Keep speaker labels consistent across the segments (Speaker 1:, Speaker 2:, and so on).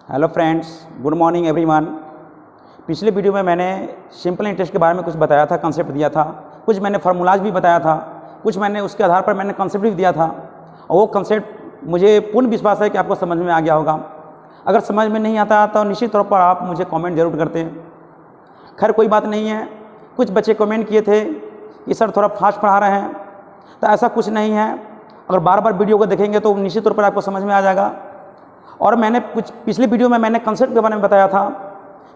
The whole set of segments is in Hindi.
Speaker 1: Hello friends, good morning everyone. पिछले वीडियो में मैंने सिंपल इंटरेस्ट के बारे में कुछ बताया था, कंसेप्ट दिया था, कुछ मैंने फार्मूलाज भी बताया था, कुछ मैंने उसके आधार पर मैंने कंसेप्ट भी दिया था। और वो कंसेप्ट मुझे पूर्ण विश्वास है कि आपको समझ में आ गया होगा। अगर समझ में नहीं आता तो निश्चित तौर पर आप मुझे कमेंट जरूर करते हैं। खैर कोई बात नहीं है। कुछ बच्चे कमेंट किए थे कि सर थोड़ा फास्ट पढ़ा रहे हैं, तो ऐसा कुछ नहीं है। अगर बार बार वीडियो को देखेंगे तो निश्चित तौर पर आपको समझ में आ जाएगा। और मैंने कुछ पिछले वीडियो में मैंने कंसेप्ट के बारे में बताया था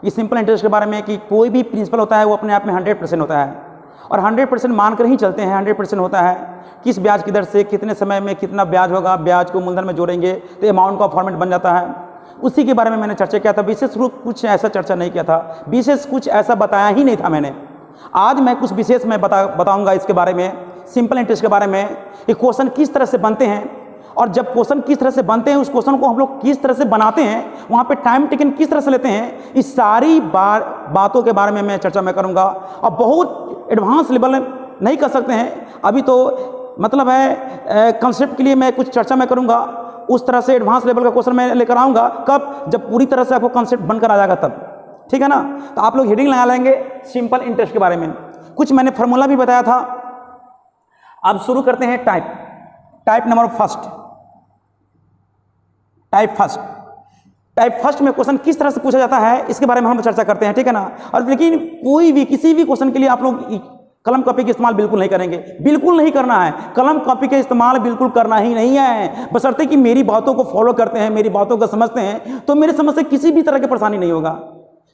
Speaker 1: कि सिंपल इंटरेस्ट के बारे में कि कोई भी प्रिंसिपल होता है वो अपने आप में 100% होता है और 100% मानकर ही चलते हैं। 100% होता है किस ब्याज की दर से कितने समय में कितना ब्याज होगा, ब्याज को मूलधन में जोड़ेंगे तो अमाउंट का फॉर्मेट बन जाता है। उसी के बारे में मैंने चर्चा किया था। विशेष रूप कुछ ऐसा चर्चा नहीं किया था, विशेष कुछ ऐसा बताया ही नहीं था मैंने। आज मैं कुछ विशेष मैं बताऊँगा इसके बारे में, सिंपल इंटरेस्ट के बारे में, कि क्वेश्चन किस तरह से बनते हैं और जब क्वेश्चन किस तरह से बनते हैं उस क्वेश्चन को हम लोग किस तरह से बनाते हैं, वहाँ पे टाइम टेकन किस तरह से लेते हैं, इस सारी बातों के बारे में मैं चर्चा मैं करूँगा। और बहुत एडवांस लेवल नहीं कर सकते हैं अभी, तो मतलब है कंसेप्ट के लिए मैं कुछ चर्चा मैं करूँगा। उस तरह से एडवांस लेवल का क्वेश्चन मैं लेकर आऊँगा कब, जब पूरी तरह से आपको कंसेप्ट बनकर आ जाएगा तब, ठीक है ना। तो आप लोग हेडिंग लगा लेंगे सिंपल इंटरेस्ट के बारे में। कुछ मैंने फार्मूला भी बताया था। अब शुरू करते हैं type number first. Type first में क्वेश्चन किस तरह से पूछा जाता है इसके बारे में हम चर्चा करते हैं, ठीक है ना। और लेकिन कोई भी किसी भी क्वेश्चन के लिए आप लोग कलम कॉपी का इस्तेमाल बिल्कुल नहीं करेंगे, बिल्कुल नहीं करना है। कलम कॉपी का इस्तेमाल बिल्कुल करना ही नहीं है, बशर्ते कि मेरी बातों को फॉलो करते हैं, मेरी बातों को समझते हैं, तो मेरे समझ से किसी भी तरह की परेशानी नहीं होगा।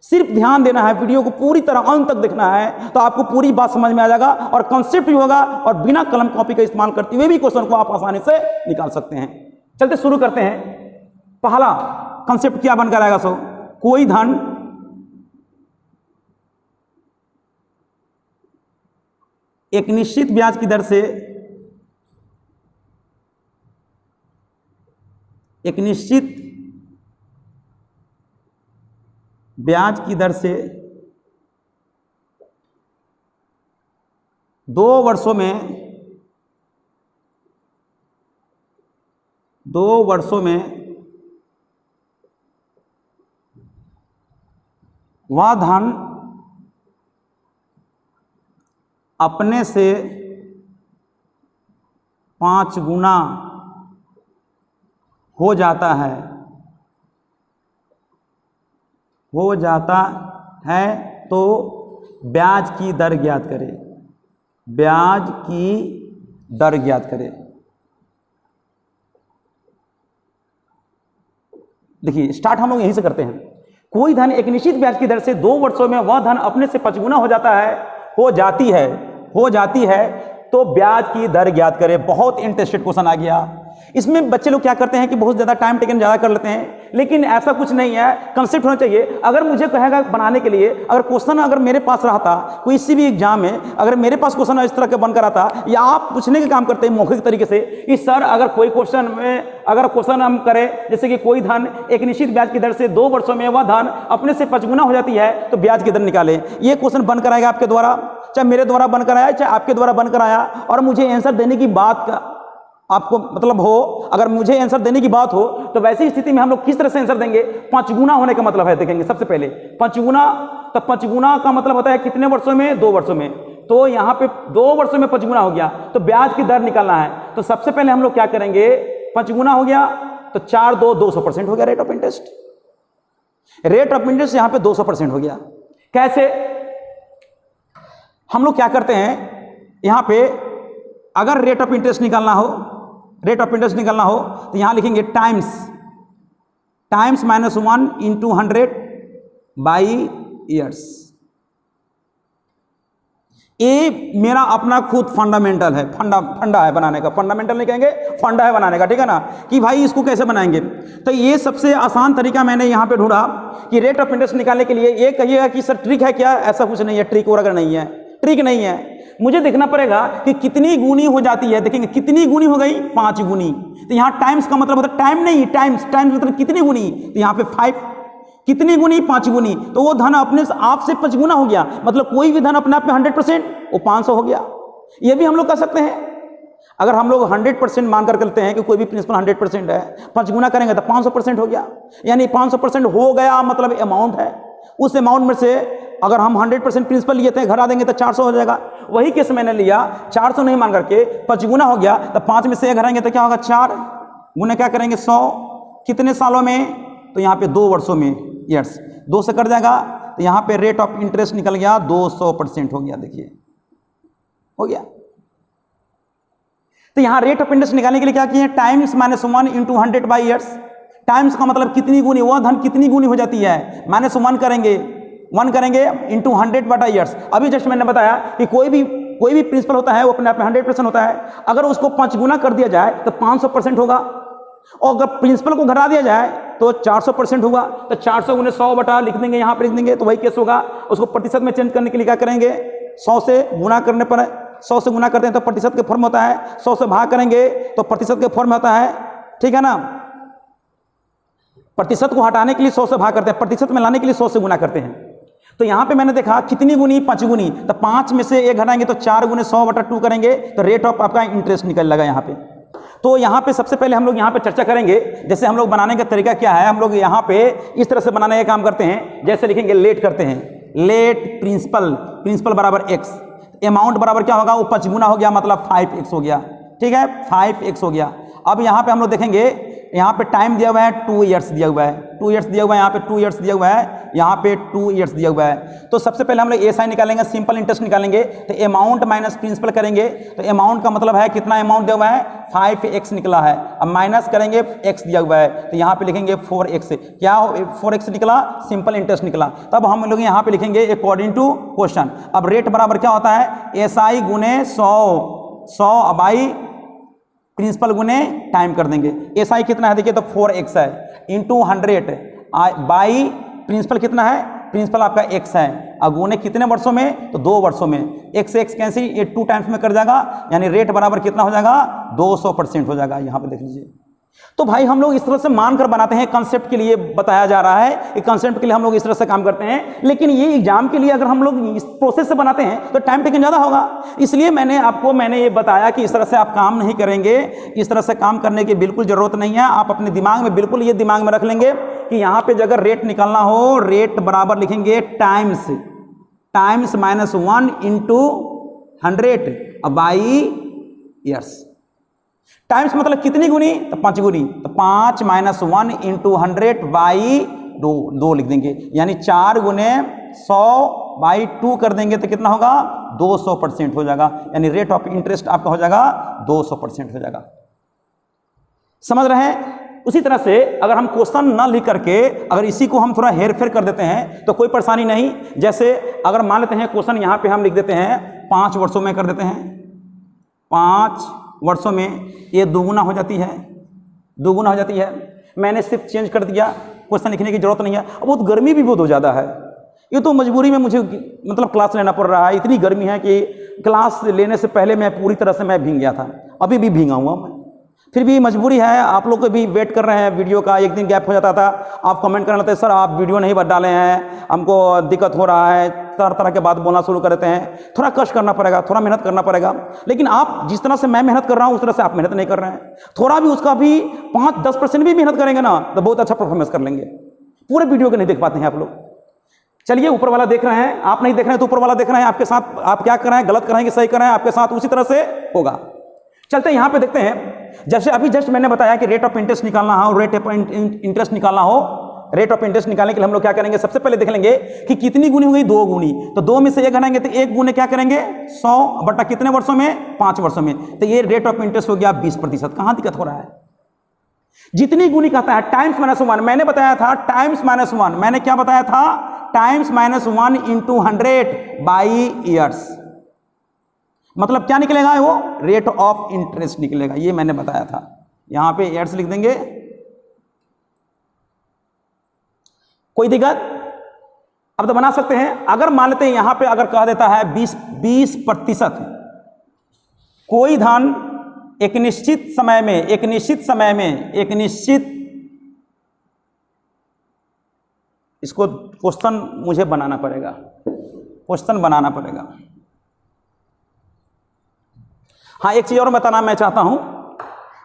Speaker 1: सिर्फ ध्यान देना है, वीडियो को पूरी तरह अंत तक देखना है, तो आपको पूरी बात समझ में आ जाएगा और कंसेप्ट भी होगा और बिना कलम कॉपी का इस्तेमाल करते हुए भी क्वेश्चन को आप आसानी से निकाल सकते हैं। चलते शुरू करते हैं। पहला कंसेप्ट क्या बनकर आएगा? सो कोई धन एक निश्चित ब्याज की दर से दो वर्षों में वह धन अपने से 5 गुना हो जाता है तो ब्याज की दर ज्ञात करें। देखिए स्टार्ट हम लोग यहीं से करते हैं। कोई धन एक निश्चित ब्याज की दर से 2 वर्षों में वह धन अपने से 5 गुना हो जाती है तो ब्याज की दर ज्ञात करें। बहुत इंटरेस्टेड क्वेश्चन आ गया। इसमें बच्चे लोग क्या करते हैं कि बहुत ज़्यादा टाइम टेकन ज़्यादा कर लेते हैं, लेकिन ऐसा कुछ नहीं है। कंसेप्ट होना चाहिए। अगर मुझे कहेगा बनाने के लिए, अगर क्वेश्चन अगर मेरे पास रहता कोई किसी भी एग्जाम में, अगर मेरे पास क्वेश्चन इस तरह के बनकर आता, या आप पूछने के काम करते हैं मौखिक तरीके से कि सर अगर कोई क्वेश्चन हम करें जैसे कि कोई धन एक निश्चित ब्याज की दर से 2 वर्षों में वह धन अपने से 5 गुना हो जाती है तो ब्याज की दर निकालें। ये क्वेश्चन बनकर आएगा आपके द्वारा, चाहे मेरे द्वारा बनकर आया चाहे आपके द्वारा बनकर आया, और मुझे आंसर देने की बात का आपको मतलब हो, अगर मुझे आंसर देने की बात हो तो वैसी स्थिति में हम लोग किस तरह से आंसर देंगे? 5 गुना होने का मतलब है, देखेंगे सबसे पहले 5 गुना। तो 5 गुना का मतलब होता है कितने वर्षों में? 2 वर्षों में। तो यहाँ पे 2 वर्षों में 5 गुना हो गया तो ब्याज की दर निकालना है। तो सबसे पहले हम लोग क्या करेंगे? 5 गुना हो गया तो 4 2 200% हो गया रेट ऑफ इंटरेस्ट। यहाँ पे 200% हो गया। कैसे? हम लोग क्या करते हैं, यहाँ पे अगर रेट ऑफ इंटरेस्ट निकालना हो तो यहां लिखेंगे टाइम्स -1 × 100 बाई ईयर्स। ये मेरा अपना खुद फंडामेंटल है, फंडा है बनाने का। फंडामेंटल नहीं कहेंगे, फंडा है बनाने का, ठीक है ना, कि भाई इसको कैसे बनाएंगे। तो ये सबसे आसान तरीका मैंने यहाँ पे ढूंढा कि रेट ऑफ इंटरेस्ट निकालने के लिए। ये कहिएगा कि सर ट्रिक है क्या? ऐसा कुछ नहीं है, ट्रिक और अगर नहीं है, ट्रिक नहीं है। मुझे देखना पड़ेगा कि कितनी गुनी हो जाती है। देखेंगे कितनी गुनी हो गई? 5 गुनी। तो यहाँ टाइम्स का मतलब होता है टाइम नहीं, टाइम्स मतलब कितनी गुनी। तो यहाँ पे 5 कितनी गुनी? 5 गुनी। तो वो धन अपने आप से 5 गुना हो गया, मतलब कोई भी धन अपने आप में 100% वो 500 हो गया। ये भी हम लोग कर सकते हैं। अगर हम लोग 100% मान कर चलते हैं कि कोई भी प्रिंसिपल 100% है, 5 गुना करेंगे तो 500% हो गया, यानी 500% हो गया मतलब अमाउंट है। उस अमाउंट में से अगर हम 100% प्रिंसिपल लिए थे, घटा देंगे तो 400 हो जाएगा। वही केस मैंने लिया, 400 नहीं मान करके 5 गुना हो गया, तो 5 में से 1 घटाएंगे तो क्या होगा, 4 गुना क्या करेंगे 100, कितने सालों में, तो यहाँ पे 2 वर्षों में, ईयर्स, 2 से कट जाएगा, तो यहाँ पे रेट ऑफ इंटरेस्ट निकल गया 200% हो गया। देखिए हो गया। तो यहाँ रेट ऑफ इंटरेस्ट निकालने के लिए क्या किए, times -1 into 100 by years. Times का मतलब कितनी गुनी, वह धन कितनी गुनी हो जाती है, -1 करेंगे, 1 करेंगे इंटू 100 बटा ईयर्स। अभी जस्ट मैंने बताया कि कोई भी प्रिंसिपल होता है वो अपने आप में 100% होता है। अगर उसको 5 गुना कर दिया जाए तो 500% होगा, और अगर प्रिंसिपल को घटा दिया जाए तो 400% होगा। तो 400 गुने 100 बटा लिख देंगे, यहाँ पर लिख देंगे, तो वही केस होगा। उसको प्रतिशत में चेंज करने के लिए क्या करेंगे, 100 से गुना करने पर, 100 से गुना करते हैं तो प्रतिशत के फॉर्म होता है, 100 से भाग करेंगे तो प्रतिशत के फॉर्म होता है, ठीक है ना। प्रतिशत को हटाने के लिए 100 से भाग करते हैं, प्रतिशत में लाने के लिए 100 से गुना करते हैं। तो यहां पे मैंने देखा कितनी गुनी, 5 गुनी, तो 5 में से 1 घटाएंगे तो 4 गुने 100 बटा 2 करेंगे, तो रेट ऑफ आपका इंटरेस्ट निकल लगा यहाँ पे। तो यहाँ पे सबसे पहले हम लोग यहाँ पे चर्चा करेंगे, जैसे हम लोग बनाने का तरीका क्या है। हम लोग यहाँ पे इस तरह से बनाने का काम करते हैं, जैसे लिखेंगे लेट करते हैं, लेट प्रिंसिपल बराबर x, अमाउंट बराबर क्या होगा, वो 5 गुना हो गया मतलब 5x हो गया, ठीक है, 5x हो गया। अब यहाँ पे हम लोग देखेंगे, यहाँ पे टाइम दिया हुआ है 2 ईयर्स दिया हुआ है, 2 ईयर्स दिया हुआ है, यहाँ पे 2 ईयर्स दिया हुआ है, यहाँ पे 2 ईयर्स दिया हुआ है। तो सबसे पहले हम लोग एसआई निकालेंगे, सिंपल इंटरेस्ट निकालेंगे। तो अमाउंट माइनस प्रिंसिपल करेंगे, तो अमाउंट का मतलब है कितना अमाउंट दिया हुआ है, 5x निकला है। अब माइनस करेंगे, x दिया हुआ है, तो यहाँ पे लिखेंगे 4x, क्या 4x निकला, सिंपल इंटरेस्ट निकला। तब हम लोग यहाँ पे लिखेंगे अकॉर्डिंग टू क्वेश्चन। अब रेट बराबर क्या होता है, एसआई गुने 100 बाई प्रिंसिपल गुने टाइम कर देंगे। एसआई कितना है देखिए, तो 4x है, इंटू 100 बाई प्रिंसिपल कितना है, प्रिंसिपल आपका x है, और गुने कितने वर्षों में, तो 2 वर्षों में। x से x कैंसिल, ये 2 टाइम्स में कर जाएगा, यानी रेट बराबर कितना हो जाएगा, 200% हो जाएगा। यहाँ पे देख लीजिए। तो भाई हम लोग इस तरह से मानकर बनाते हैं, कंसेप्ट के लिए बताया जा रहा है, एक कंसेप्ट के लिए हम लोग इस तरह से काम करते हैं। लेकिन ये एग्जाम के लिए अगर हम लोग इस प्रोसेस से बनाते हैं तो टाइम टेकन ज़्यादा होगा। इसलिए मैंने ये बताया कि इस तरह से आप काम नहीं करेंगे, इस तरह से काम करने की बिल्कुल ज़रूरत नहीं है। आप अपने दिमाग में बिल्कुल ये दिमाग में रख लेंगे कि यहाँ पे अगर रेट निकालना हो, रेट बराबर लिखेंगे times -1 into 100 by years. Times मतलब कितनी गुनी, तो 5 गुनी, तो 5 -1 इंटू 100 बाई 2 लिख देंगे, यानी 4 गुने 100 बाई 2 कर देंगे तो कितना होगा, 200% हो जाएगा। यानी रेट ऑफ इंटरेस्ट आपका हो जाएगा 200% हो जाएगा। समझ रहे हैं। उसी तरह से अगर हम क्वेश्चन ना लिख करके अगर इसी को हम थोड़ा हेर फेर कर देते हैं तो कोई परेशानी नहीं। जैसे अगर मान लेते हैं क्वेश्चन यहाँ पे हम लिख देते हैं 5 वर्षों में कर देते हैं, 5 वर्षों में ये 2 गुना हो जाती है, 2 गुना हो जाती है। मैंने सिर्फ चेंज कर दिया, क्वेश्चन लिखने की जरूरत नहीं है। अब बहुत गर्मी भी बहुत ज़्यादा है, ये तो मजबूरी में मुझे मतलब क्लास लेना पड़ रहा है। इतनी गर्मी है कि क्लास लेने से पहले मैं पूरी तरह से मैं भीग गया था, अभी भी भीगा हुआ मैं, फिर भी मजबूरी है। आप लोग को भी वेट कर रहे हैं वीडियो का, एक दिन गैप हो जाता था, आप कमेंट करने लगते सर आप वीडियो नहीं डाले हैं, हमको दिक्कत हो रहा है, तरह तरह के बात बोलना शुरू कर देते हैं। थोड़ा कष्ट करना पड़ेगा, थोड़ा मेहनत करना पड़ेगा। लेकिन आप जिस तरह से मैं मेहनत कर रहा हूँ उस तरह से आप मेहनत नहीं कर रहे हैं। थोड़ा भी उसका भी 5-10% भी मेहनत करेंगे ना तो बहुत अच्छा परफॉर्मेंस कर लेंगे। पूरे वीडियो को नहीं देख पाते हैं आप लोग। चलिए, ऊपर वाला देख रहे हैं, आप नहीं देख रहे हैं तो ऊपर वाला देख रहे हैं आपके साथ। आप क्या कर रहे हैं, गलत कर रहे हैं कि सही कर रहे हैं, आपके साथ उसी तरह से होगा। चलते हैं यहाँ पे देखते हैं। जैसे अभी जस्ट मैंने बताया कि रेट ऑफ इंटरेस्ट निकालना हो, रेट ऑफ इंटरेस्ट निकालना हो, रेट ऑफ इंटरेस्ट निकालने के लिए हम लोग क्या करेंगे, सबसे पहले देख लेंगे कि कितनी गुनी हो गई, 2 गुनी। तो 2 में से 1 घटाएंगे तो 1 गुने क्या करेंगे 100 बटा कितने वर्षों में, 5 वर्षों में। तो ये रेट ऑफ इंटरेस्ट हो गया 20%। कहां दिक्कत हो रहा है, जितनी गुनी कहता है टाइम्स -1। मैंने बताया था टाइम्स -1, मैंने क्या बताया था, टाइम्स -1 इंटू 100 बाई ईयर्स। मतलब क्या निकलेगा, वो रेट ऑफ इंटरेस्ट निकलेगा, ये मैंने बताया था। यहां पे ईयर्स लिख देंगे, कोई दिक्कत। अब तो बना सकते हैं। अगर मान लेते हैं यहां पे अगर कह देता है 20%, कोई धन एक निश्चित समय में इसको क्वेश्चन मुझे बनाना पड़ेगा, क्वेश्चन बनाना पड़ेगा। हाँ, एक चीज़ और बताना मैं चाहता हूँ,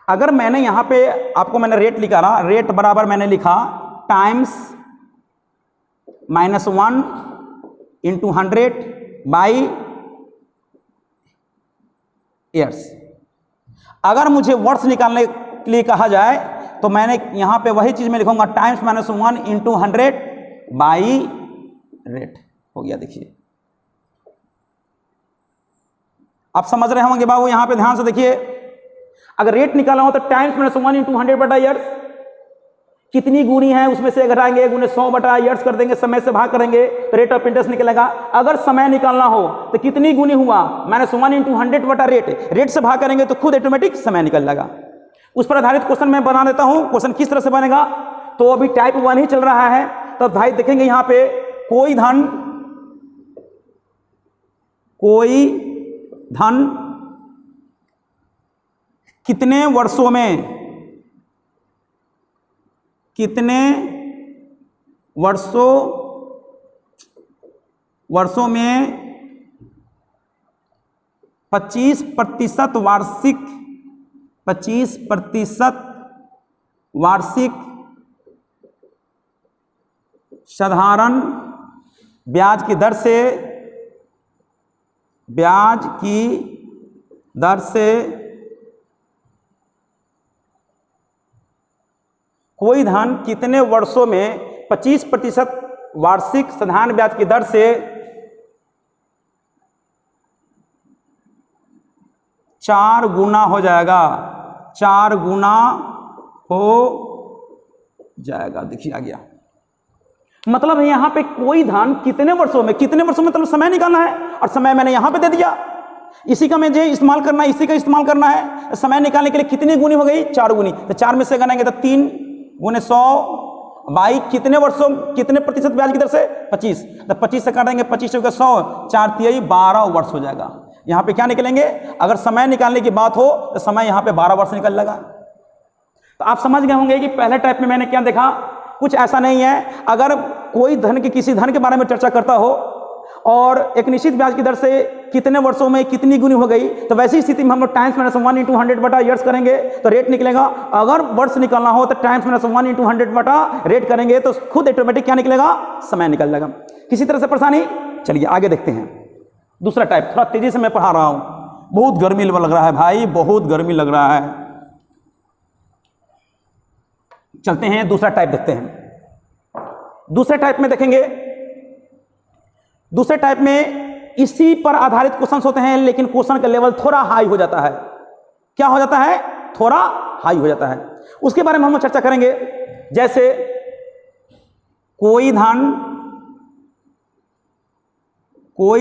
Speaker 1: अगर मैंने यहाँ पे आपको मैंने रेट लिखा ना, रेट बराबर मैंने लिखा टाइम्स -1 इंटू 100 बाई ईयर्स। अगर मुझे वर्ष निकालने के लिए कहा जाए तो मैंने यहाँ पे वही चीज़ में लिखूंगा टाइम्स -1 इंटू 100 बाई रेट। हो गया, देखिए आप समझ रहे होंगे बाबू। यहाँ पे ध्यान से देखिए, अगर रेट निकाला हो तो टाइम्स -1 इंटू 100 बटा ईयर्स, कितनी गुनी है उसमें से घटाएंगे, गुने 100 बटा ईयर्स कर देंगे, समय से भाग करेंगे तो रेट ऑफ इंटरेस्ट निकलेगा। अगर समय निकालना हो तो कितनी गुनी हुआ, -1 इंटू 100 बटा रेट, रेट से भाग करेंगे तो खुद ऑटोमेटिक समय निकल जाएगा। उस पर आधारित क्वेश्चन मैं बना देता हूं। क्वेश्चन किस तरह से बनेगा, तो अभी टाइप 1 ही चल रहा है, तो भाई देखेंगे यहां पे कोई धन कितने वर्षों में 25% वार्षिक साधारण ब्याज की दर से कोई धन कितने वर्षों में 25% वार्षिक साधारण ब्याज की दर से 4 गुना हो जाएगा, 4 गुना हो जाएगा। देखिए आ गया, मतलब यहां पे कोई धन कितने वर्षों में मतलब समय निकालना है, और समय मैंने यहां पे दे दिया, इसी का मुझे इस्तेमाल करना है, इसी का इस्तेमाल करना है। समय निकालने के लिए कितनी गुनी हो गई, 4 गुनी, तो 4 में से गनेंगे तो 3 गुने 100 बाई कितने वर्षों, कितने प्रतिशत ब्याज की दर से, 25, तो 25 से काटेंगे, 25 से 100, 4 तिहाई 12 वर्ष हो जाएगा। यहाँ पे क्या निकलेंगे, अगर समय निकालने की बात हो तो समय यहाँ पे 12 वर्ष निकल लगा। तो आप समझ गए होंगे कि पहले टाइप में मैंने क्या देखा, कुछ ऐसा नहीं है। अगर कोई किसी धन के बारे में चर्चा करता हो और एक निश्चित ब्याज की दर से कितने वर्षों में कितनी गुनी हो गई, तो वैसी स्थिति में हम लोग टाइम्स -1 इंटू 100 बटा ईयर्स करेंगे तो रेट निकलेगा। अगर वर्ष निकालना हो तो टाइम्स -1 इंटू 100 बटा रेट करेंगे तो खुद ऑटोमेटिक क्या निकलेगा, समय निकल जाएगा। किसी तरह से परेशानी, चलिए आगे देखते हैं। दूसरा टाइप, थोड़ा तेजी से मैं पढ़ा रहा हूं, बहुत गर्मी लग रहा है भाई, बहुत गर्मी लग रहा है। चलते हैं दूसरा टाइप देखते हैं। दूसरे टाइप में देखेंगे, दूसरे टाइप में इसी पर आधारित क्वेश्चन होते हैं, लेकिन क्वेश्चन का लेवल थोड़ा हाई हो जाता है। क्या हो जाता है, थोड़ा हाई हो जाता है, उसके बारे में हम चर्चा करेंगे। जैसे कोई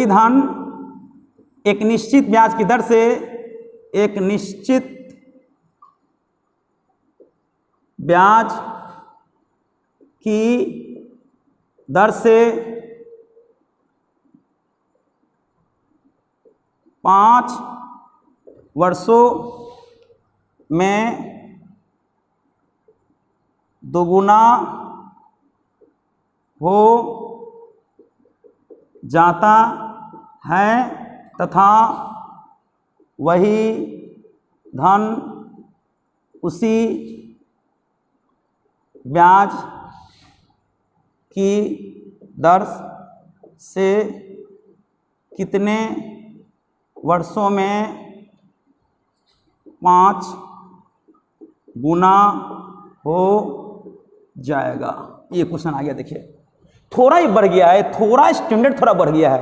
Speaker 1: धन एक निश्चित ब्याज की दर से, एक निश्चित ब्याज की दर से 5 वर्षों में दोगुना हो जाता है तथा वही धन उसी ब्याज की दर से कितने वर्षों में 5 गुना हो जाएगा। ये क्वेश्चन आ गया, देखिए थोड़ा ही बढ़ गया है, थोड़ा स्टैंडर्ड थोड़ा बढ़ गया है,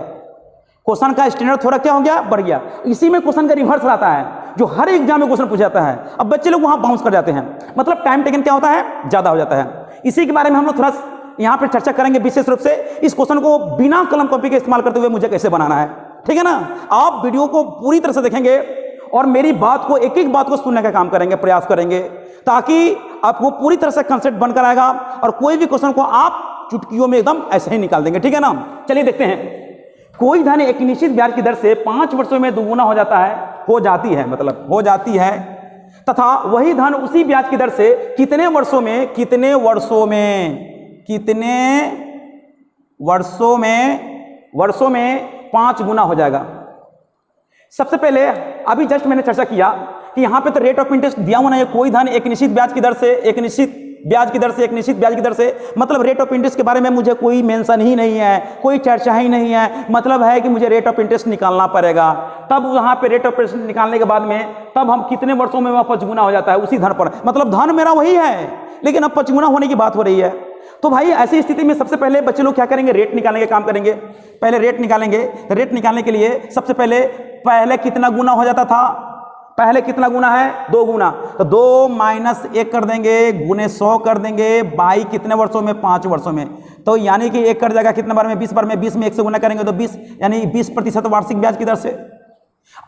Speaker 1: क्वेश्चन का स्टैंडर्ड थोड़ा क्या हो गया, बढ़ गया। इसी में क्वेश्चन का रिवर्स आता है, जो हर एग्जाम में क्वेश्चन पूछा जाता है, अब बच्चे लोग वहां बाउंस कर जाते हैं, मतलब टाइम टेकन क्या होता है, ज्यादा हो जाता है। इसी के बारे में हम लोग थोड़ा यहाँ पर चर्चा करेंगे विशेष रूप से, इस क्वेश्चन को बिना कलम कॉपी के इस्तेमाल करते हुए मुझे कैसे बनाना है, ठीक है ना। आप वीडियो को पूरी तरह से देखेंगे और मेरी बात को, एक एक बात को सुनने का काम करेंगे, प्रयास करेंगे, ताकि आपको पूरी तरह से कंसेप्ट बनकर आएगा और कोई भी क्वेश्चन को आप चुटकियों में एकदम ऐसे ही निकाल देंगे, ठीक है ना। चलिए देखते हैं। कोई धन एक निश्चित ब्याज की दर से 5 वर्षों में दोगुना हो जाता है, हो जाती है, मतलब हो जाती है, तथा वही धन उसी ब्याज की दर से कितने वर्षों में 5 गुना हो जाएगा। सबसे पहले अभी जस्ट मैंने चर्चा किया कि यहाँ पे तो रेट ऑफ इंटरेस्ट दिया हुआ नहीं है, कोई धन एक निश्चित ब्याज की दर से एक निश्चित ब्याज की दर से एक निश्चित ब्याज की दर से, मतलब रेट ऑफ इंटरेस्ट के बारे में मुझे कोई मेंशन ही नहीं है, कोई चर्चा ही नहीं है। मतलब है कि मुझे रेट ऑफ इंटरेस्ट निकालना पड़ेगा, तब वहाँ पे रेट ऑफ इंटरेस्ट निकालने के बाद में तब हम कितने वर्षों में वह 5 गुना हो जाता है उसी धन पर, मतलब धन मेरा वही है लेकिन अब 5 गुना होने की बात हो रही है। तो भाई ऐसी स्थिति में सबसे पहले बच्चे लोग क्या करेंगे, रेट निकालने का काम करेंगे। पहले रेट निकालेंगे। रेट निकालने के लिए सबसे पहले कितना गुना हो जाता था, पहले कितना गुना है, 2 गुना, तो 2 माइनस 1 कर देंगे, गुने 100 कर देंगे, बाई कितने वर्षों में, 5 वर्षों में। तो यानी कि 1 कर जाएगा कितने बार में, 20 बार में, 20 में 1 से गुना करेंगे तो 20, यानी 20% वार्षिक ब्याज की दर से।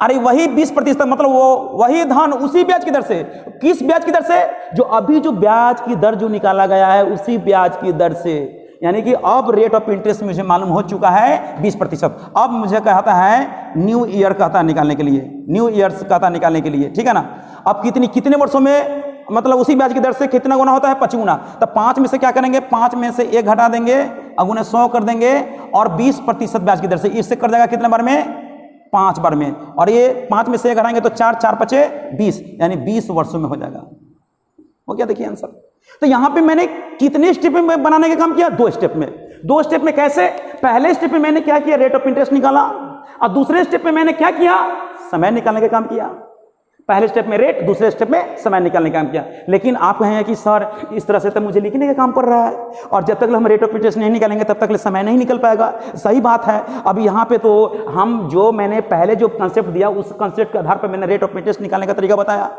Speaker 1: अरे वही 20%, मतलब वो वही धन उसी ब्याज की दर से। किस ब्याज की दर से, जो अभी जो ब्याज की दर जो निकाला गया है उसी ब्याज की दर से। यानी कि अब रेट ऑफ इंटरेस्ट मुझे मालूम हो चुका है 20%। अब मुझे कहता है न्यू ईयर कहता है निकालने के लिए, न्यू ईयर्स कहता है निकालने के लिए, ठीक है ना। अब कितने वर्षों में, मतलब उसी ब्याज की दर से कितना गुना होता है, 5 गुना। तो 5 में से क्या करेंगे, 5 में से 1 घटा देंगे, अब उन्हें 100 कर देंगे और 20% ब्याज की दर से, इससे कर जाएगा कितने बार में, 5 बार में। और ये 5 में से 1 घटाएंगे तो 4 4 5 20, यानी 20 वर्षों में हो जाएगा। हो गया, देखिए आंसर। तो यहां पे मैंने कितने स्टेप में बनाने का काम किया, 2 स्टेप में। 2 स्टेप में कैसे, पहले स्टेप में मैंने क्या किया, रेट ऑफ इंटरेस्ट निकाला, और दूसरे स्टेप में मैंने क्या किया, समय निकालने का काम किया। पहले स्टेप में रेट, दूसरे स्टेप में समय निकालने का काम किया। लेकिन आप कहेंगे कि सर इस तरह से तो मुझे लिखने का काम पड़ रहा है, और जब तक हम रेट ऑफ इंटरेस्ट नहीं निकालेंगे तब तक समय नहीं निकल पाएगा। सही बात है। अब यहाँ पे तो हम जो मैंने पहले जो कंसेप्ट दिया उस कंसेप्ट के आधार पर मैंने रेट ऑफ इंटरेस्ट निकालने का तरीका बताया,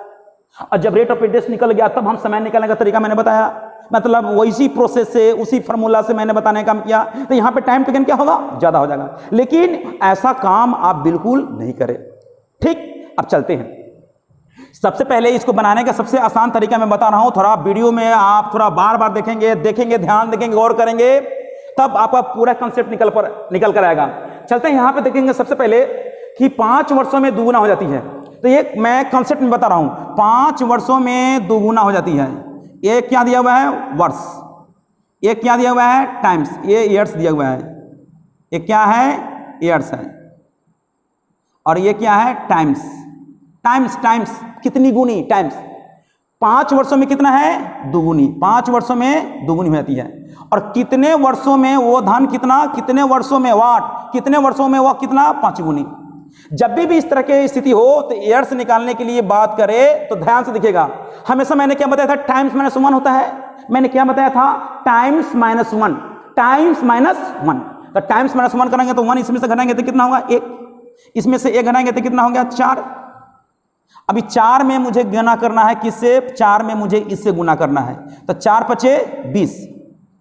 Speaker 1: और जब रेट ऑफ इंटरेस्ट निकल गया तब हम समय निकालने का तरीका मैंने बताया। मतलब वैसी प्रोसेस से, उसी फार्मूला से मैंने बताने का काम किया। तो यहाँ पे टाइम टेकन क्या होगा, ज्यादा हो जाएगा। लेकिन ऐसा काम आप बिल्कुल नहीं करें, ठीक। अब चलते हैं। सबसे पहले इसको बनाने का सबसे आसान तरीका मैं बता रहा हूं, थोड़ा वीडियो में आप थोड़ा बार बार देखेंगे, ध्यान देखेंगे, गौर करेंगे, तब आपका पूरा कंसेप्ट निकल कर आएगा। चलते हैं, यहां पे देखेंगे सबसे पहले कि 5 वर्षों में दुगुना हो जाती है। तो ये मैं कंसेप्ट में बता रहा हूं, 5 वर्षों में दुगुना हो जाती है। एक क्या दिया हुआ है, वर्ष, एक क्या दिया हुआ है, टाइम्स, ये ईयर्स दिया हुआ है, एक क्या है, ईयर्स है, और ये क्या है, टाइम्स। टाइम्स कितनी गुनी, टाइम्स 5 वर्षों में कितना है, दुगुनी, 5 वर्षों में दुगुनी हो जाती है। और कितने वर्षों में वो धन कितना, कितने वर्षों में वाट, कितने वर्षों में वह कितना, 5 गुनी। जब भी इस तरह की स्थिति हो तो ईयर्स निकालने के लिए बात करें तो ध्यान से दिखेगा। हमेशा मैंने क्या बताया था, टाइम्स माइनस 1 होता है। मैंने क्या बताया था, टाइम्स माइनस 1, टाइम्स माइनस 1। तो टाइम्स माइनस 1 करेंगे तो 1 इसमें से घटाएंगे तो कितना होगा, 1, इसमें से 1 घटाएंगे तो कितना हो गया, 4। अभी 4 में मुझे गुना करना है, किससे, 4 में मुझे इससे गुना करना है। तो 4 5 20,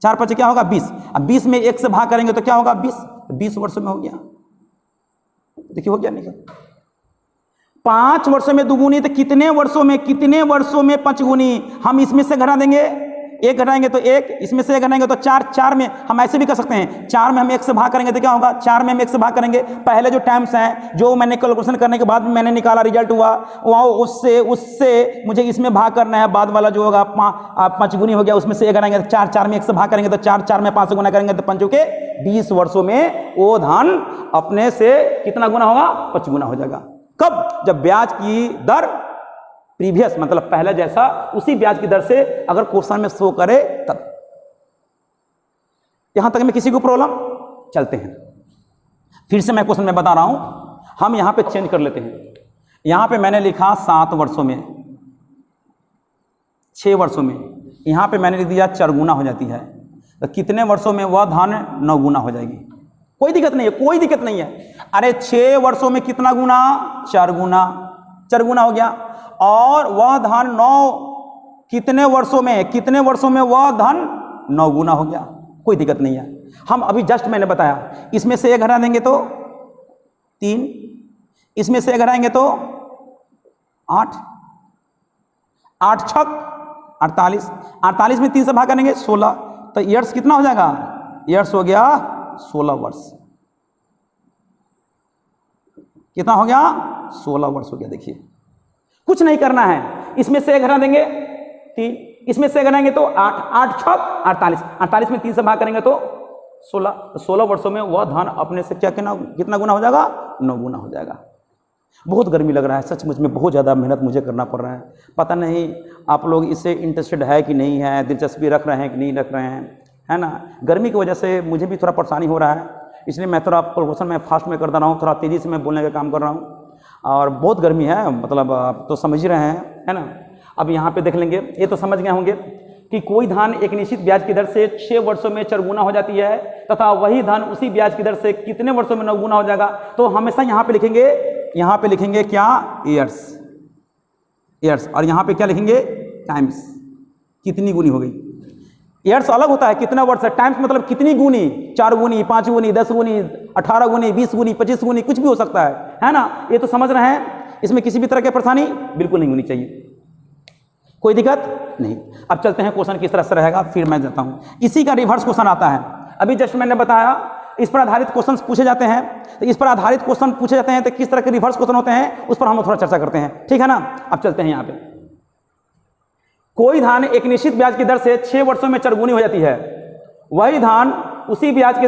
Speaker 1: 4 5 क्या होगा, 20। अब 20 में 1 से भाग करेंगे तो क्या होगा, 20 वर्षों में हो गया। देखिए हो गया नहीं, 5 वर्षों में दुगुनी, तो कितने वर्षों में 5 गुनी। हम इसमें से घटा देंगे, 1 घटाएंगे तो 1, इसमें से 1 घटाएंगे तो 4, 4 में हम ऐसे भी कर सकते हैं, 4 में हम 1 से भाग करेंगे तो क्या होगा, 4 में हम 1 से भाग करेंगे। पहले जो टाइम्स हैं जो मैंने कैलकुलेशन करने के बाद मैंने निकाला, रिजल्ट हुआ वहाँ, उससे मुझे इसमें भाग करना है, बाद वाला जो होगा 5 गुनी हो गया, उसमें से 1 घटाएंगे तो 4, 4 में 1 से भाग करेंगे तो 4, 4 में 5 से गुना करेंगे तो 5 के 20 वर्षों में वो धन अपने से कितना गुना होगा, 5 गुना हो जाएगा। कब, जब ब्याज की दर प्रीवियस, मतलब पहले जैसा उसी ब्याज की दर से अगर क्वेश्चन में शो करे तब। यहां तक में किसी को प्रॉब्लम, चलते हैं फिर से। मैं क्वेश्चन में बता रहा हूं, हम यहां पे चेंज कर लेते हैं। यहां पे मैंने लिखा 7 वर्षों में, 6 वर्षों में, यहां पे मैंने लिख दिया 4 गुना हो जाती है। तो कितने वर्षों में वह धन 9 गुना हो जाएगी। कोई दिक्कत नहीं है, कोई दिक्कत नहीं है। अरे 6 वर्षों में कितना गुना, 4 गुना, 4 गुना हो गया। और वह धन 9 कितने वर्षों में वह धन 9 गुना हो गया। कोई दिक्कत नहीं है। हम अभी जस्ट मैंने बताया, इसमें से 1 घटा देंगे तो 3, इसमें से 1 घटाएंगे तो 8, 8 छक 48, 48 में 3 से भाग करेंगे 16। तो ईयर्स कितना हो जाएगा, ईयर्स हो गया 16 वर्ष। कितना हो गया, 16 वर्ष हो गया। देखिए कुछ नहीं करना है, इसमें से 1 घटा देंगे 3, इसमें से घटाएंगे तो 8, 8 छक 48, 48 में 3 से भाग करेंगे तो 16। 16 वर्षों में वह धन अपने से क्या कितना गुना हो जाएगा, 9 गुना हो जाएगा। बहुत गर्मी लग रहा है, सचमुच में बहुत ज़्यादा मेहनत मुझे करना पड़ रहा है। पता नहीं आप लोग इससे इंटरेस्टेड है कि नहीं है, दिलचस्पी रख रहे हैं कि नहीं रख रहे हैं, है ना। गर्मी की वजह से मुझे भी थोड़ा परेशानी हो रहा है, इसलिए मैं थोड़ा प्रमोशन में फास्ट में कर दे रहा हूँ, थोड़ा तेज़ी से मैं बोलने का काम कर रहा हूँ। और बहुत गर्मी है, मतलब आप तो समझ ही रहे हैं, है ना। अब यहाँ पे देख लेंगे, ये तो समझ गए होंगे कि कोई धन एक निश्चित ब्याज की दर से 6 वर्षों में 4 गुना हो जाती है तथा वही धन उसी ब्याज की दर से कितने वर्षों में 9 गुना हो जाएगा। तो हमेशा यहाँ पे लिखेंगे क्या, ईयर्स, और यहाँ पे क्या लिखेंगे, टाइम्स, कितनी गुनी हो गई। ईयर्स अलग होता है, कितना वर्ष है, टाइम्स मतलब कितनी गुनी, 4 गुनी, 5 गुनी, 10 गुनी, 18 गुनी, 20 गुनी, 25 गुनी, कुछ भी हो सकता है ना। ये तो समझ रहे हैं, इसमें किसी भी तरह की परेशानी बिल्कुल नहीं होनी चाहिए, कोई दिक्कत नहीं। अब चलते हैं क्वेश्चन किस तरह से रहेगा, फिर मैं जाता हूं। इसी का रिवर्स क्वेश्चन आता है, अभी जस्ट मैंने बताया इस पर आधारित क्वेश्चन पूछे जाते हैं। तो इस पर आधारित क्वेश्चन पूछे जाते हैं तो किस तरह के रिवर्स क्वेश्चन होते हैं उस पर हम लोग थोड़ा चर्चा करते हैं, ठीक है ना। अब चलते हैं यहाँ पे, कोई धन एक निश्चित ब्याज की दर से 6 वर्षों में 4 गुनी हो जाती है, वही धन उसी ब्याज की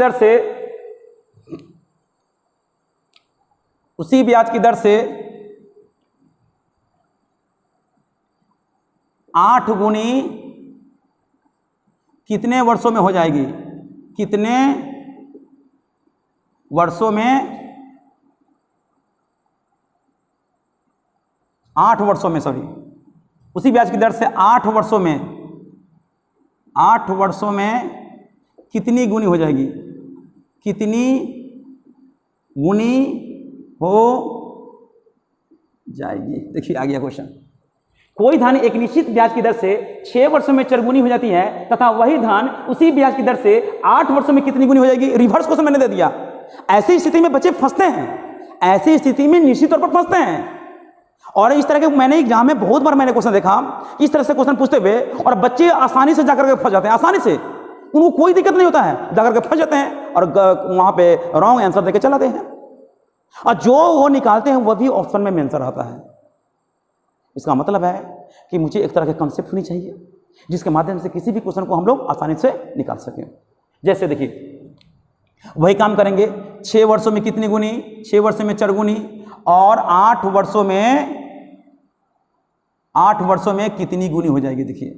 Speaker 1: दर से 8 गुनी कितने वर्षों में हो जाएगी, कितने वर्षों में, 8 वर्षों में, सॉरी, उसी ब्याज की दर से 8 वर्षों में कितनी गुनी हो जाएगी, कितनी गुनी हो जाएगी। देखिए आ गया क्वेश्चन, कोई धन एक निश्चित ब्याज की दर से 6 वर्षों में 4 गुनी हो जाती है तथा वही धन उसी ब्याज की दर से 8 वर्षों में कितनी गुनी हो जाएगी। रिवर्स क्वेश्चन मैंने दे दिया। ऐसी स्थिति में बच्चे फंसते हैं, ऐसी स्थिति में निश्चित तौर पर फंसते हैं। और इस तरह के मैंने एग्जाम में बहुत बार मैंने क्वेश्चन देखा इस तरह से क्वेश्चन पूछते हुए, और बच्चे आसानी से जाकर के फंस जाते हैं, आसानी से, उनको कोई दिक्कत नहीं होता है, जाकर के फंस जाते हैं और वहां पे रॉन्ग आंसर देके चलाते हैं, और जो वो निकालते हैं वह भी ऑप्शन में आंसर आता है। इसका मतलब है कि मुझे एक तरह के कॉन्सेप्ट होनी चाहिए जिसके माध्यम से किसी भी क्वेश्चन को हम लोग आसानी से निकाल सकें। जैसे देखिए वही काम करेंगे, 6 वर्षों में कितनी गुनी, 6 वर्षों में 4 गुनी, और 8 वर्षों में कितनी गुनी हो जाएगी। देखिए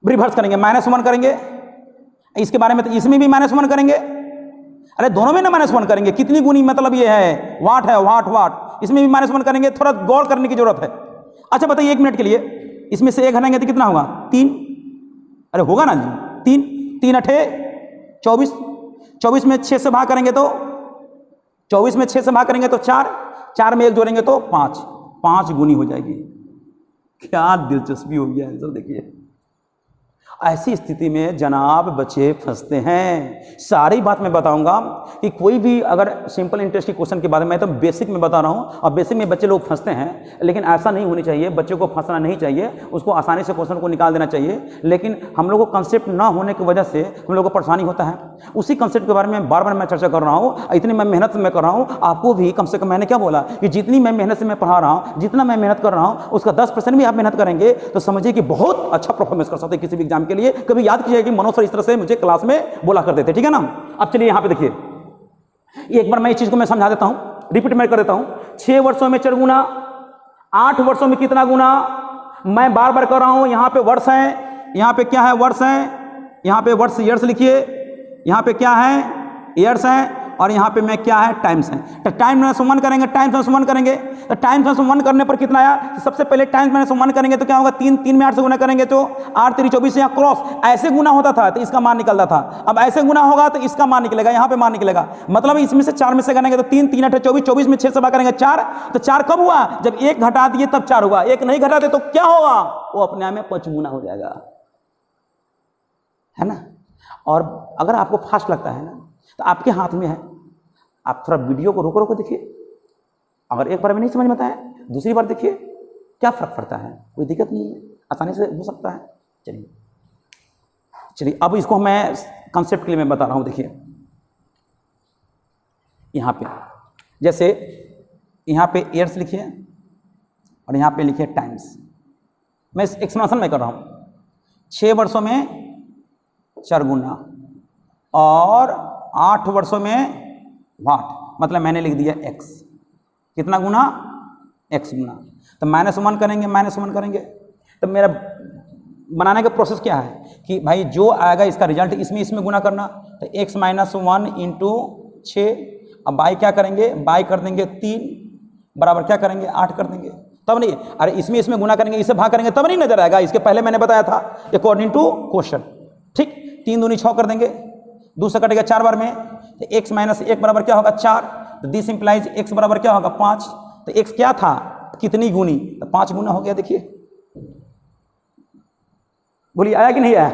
Speaker 1: रिवर्स करेंगे, -1 करेंगे, इसके बारे में तो इसमें भी -1 करेंगे, अरे दोनों में ना -1 करेंगे, कितनी गुनी मतलब ये है वाट है, वाट, इसमें भी -1 करेंगे, थोड़ा गौर करने की जरूरत है। अच्छा बताइए 1 मिनट के लिए, इसमें से 1 हटाएंगे तो कितना होगा, 3, अरे होगा ना जी, 3 अठे 24, 24 में 6 से भाग करेंगे तो 4 में 1 जोड़ेंगे तो 5 गुनी हो जाएगी। क्या दिलचस्पी होगी आंसर देखिए। ऐसी स्थिति में जनाब बच्चे फंसते हैं। सारी बात मैं बताऊंगा कि कोई भी अगर सिंपल इंटरेस्ट की क्वेश्चन के बारे में, तो बेसिक में बता रहा हूं, और बेसिक में बच्चे लोग फंसते हैं, लेकिन ऐसा नहीं होनी चाहिए, बच्चों को फंसना नहीं चाहिए, उसको आसानी से क्वेश्चन को निकाल देना चाहिए। लेकिन हम लोग को कंसेप्ट ना होने की वजह से हम लोग को परेशानी होता है। उसी कंसेप्ट के बारे में बार बार मैं चर्चा कर रहा हूँ, इतनी मैं मेहनत से मैं कर रहा हूँ, आपको भी कम से कम मैंने क्या बोला कि जितनी मैं मेहनत से मैं पढ़ा रहा हूँ, जितना मैं मेहनत कर रहा हूँ, उसका 10% भी आप मेहनत करेंगे तो समझिए कि बहुत अच्छा परफॉर्मेंस कर सकते हैं किसी भी एग्जाम के लिए। कभी याद कीजिए कि मनोज सर इस तरह से मुझे क्लास में बोला करते थे, ठीक है ना। अब चलिए यहाँ पे देखिए, एक बार मैं इस चीज को मैं समझा देता हूं, रिपीट मैं कर देता हूं। 6 वर्षों में 4 गुना, 8 वर्षों में कितना गुना, मैं बार बार कर रहा हूं। यहाँ पे वर्ष है, यहाँ पे क्या है, वर्ष है, यहाँ पे वर्ष ईयर्स लिखिए, यहाँ पे क्या है, ईयर्स है, और यहाँ पे मैं क्या है, टाइम्स है। तो टाइम -1 करेंगे, टाइम्स -1 करेंगे, तो टाइम्स -1 करने पर कितना आया, तो सबसे पहले टाइम्स -1 करेंगे तो क्या होगा, 3 में 8 से गुना करेंगे तो 8 3 24, यहाँ क्रॉस ऐसे गुना होता था तो इसका मान निकलता था। अब ऐसे गुना होगा तो इसका मान निकलेगा, यहाँ पे मान निकलेगा, मतलब इसमें से 4 में से करेंगे तो 3 3 8 24, 24 में 6 से भाग करेंगे 4, तो 4 कब हुआ, जब 1 घटा दिए तब 4 हुआ, 1 नहीं घटाते तो क्या होगा, वो अपने आप में 5 गुना हो जाएगा, है ना। और अगर आपको फास्ट लगता है ना तो आपके हाथ में है, आप थोड़ा वीडियो को रोको देखिए, अगर एक बार में नहीं समझ में आता है दूसरी बार देखिए, क्या फर्क पड़ता है, कोई दिक्कत नहीं है, आसानी से हो सकता है। चलिए अब इसको मैं कंसेप्ट के लिए मैं बता रहा हूं। देखिए यहाँ पे जैसे यहाँ पे ईयर्स लिखिए और यहाँ पे लिखिए टाइम्स, मैं एक्सप्लेनेशन में कर रहा हूँ। 6 वर्षों में 4 गुना और 8 वर्षों में वाट, मतलब मैंने लिख दिया x, कितना गुना, x गुना। तो -1 करेंगे, -1 करेंगे, तो मेरा बनाने का प्रोसेस क्या है कि भाई जो आएगा इसका रिजल्ट इसमें गुना करना, तो x - 1 इंटू 6। अब बाई क्या करेंगे, बाई कर देंगे 3 बराबर क्या करेंगे, 8 कर देंगे। तब नहीं, अरे इसमें गुना करेंगे, इसे भाग करेंगे, तब नहीं नजर आएगा, इसके पहले मैंने बताया था अकॉर्डिंग टू क्वेश्चन। ठीक, 3 दूनी 6 कर देंगे, 2 से कटेगा 4 बार में, तो x - 1 बराबर क्या होगा, 4। तो दिस इंप्लाइज x बराबर क्या होगा, 5। तो x क्या था, कितनी गुनी, तो 5 गुना हो गया। देखिए, बोलिए आया कि नहीं आया।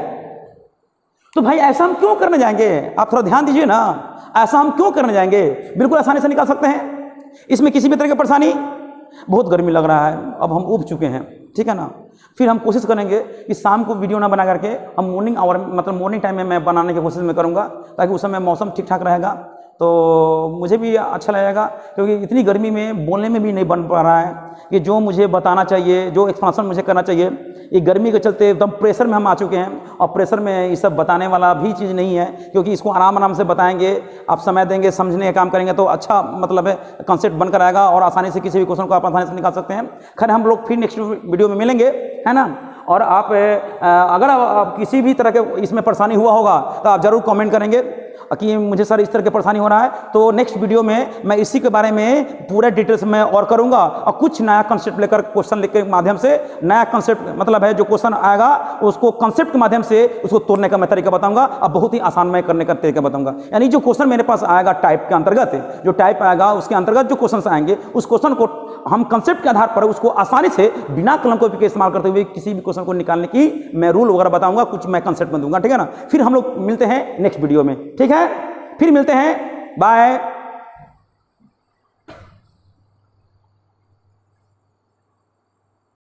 Speaker 1: तो भाई ऐसा हम क्यों करने जाएंगे, आप थोड़ा ध्यान दीजिए ना, ऐसा हम क्यों करने जाएंगे, बिल्कुल आसानी से निकाल सकते हैं, इसमें किसी भी तरह की परेशानी। बहुत गर्मी लग रहा है, अब हम उब चुके हैं, ठीक है ना। फिर हम कोशिश करेंगे कि शाम को वीडियो ना बना करके हम मॉर्निंग आवर, मतलब मॉर्निंग टाइम में मैं बनाने की कोशिश में करूँगा, ताकि उस समय मौसम ठीक ठाक रहेगा, तो मुझे भी अच्छा लगेगा। क्योंकि इतनी गर्मी में बोलने में भी नहीं बन पा रहा है कि जो मुझे बताना चाहिए, जो एक्सप्लेनेशन मुझे करना चाहिए, ये गर्मी के चलते एकदम प्रेशर में हम आ चुके हैं। और प्रेशर में ये सब बताने वाला भी चीज़ नहीं है, क्योंकि इसको आराम से बताएंगे, आप समय देंगे, समझने का काम करेंगे, तो अच्छा मतलब है कंसेप्ट बनकर आएगा और आसानी से किसी भी क्वेश्चन को आप आसानी से निकाल सकते हैं। खैर, हम लोग फिर नेक्स्ट वीडियो में मिलेंगे, है ना। और आप अगर आप किसी भी तरह के इसमें परेशानी हुआ होगा तो आप ज़रूर कमेंट करेंगे कि मुझे सर इस तरह की परेशानी हो रहा है, तो नेक्स्ट वीडियो में मैं इसी के बारे में पूरे डिटेल्स में और करूंगा, और कुछ नया कंसेप्ट लेकर, क्वेश्चन लेकर के माध्यम से नया कंसेप्ट, मतलब है जो क्वेश्चन आएगा उसको कंसेप्ट के माध्यम से उसको तोड़ने का मैं तरीका बताऊंगा, और बहुत ही आसान मैं करने का तरीका बताऊंगा। यानी जो क्वेश्चन मेरे पास आएगा टाइप के अंतर्गत, जो टाइप आएगा उसके अंतर्गत जो क्वेश्चन आएंगे, उस क्वेश्चन को हम कंसेप्ट के आधार पर उसको आसानी से बिना कलम कॉपी के इस्तेमाल करते हुए किसी भी क्वेश्चन को निकालने की मैं रूल वगैरह बताऊंगा, कुछ मैं कंसेप्ट में दूंगा, ठीक है ना। फिर हम लोग मिलते हैं नेक्स्ट वीडियो में, ठीक है, फिर मिलते हैं, बाय।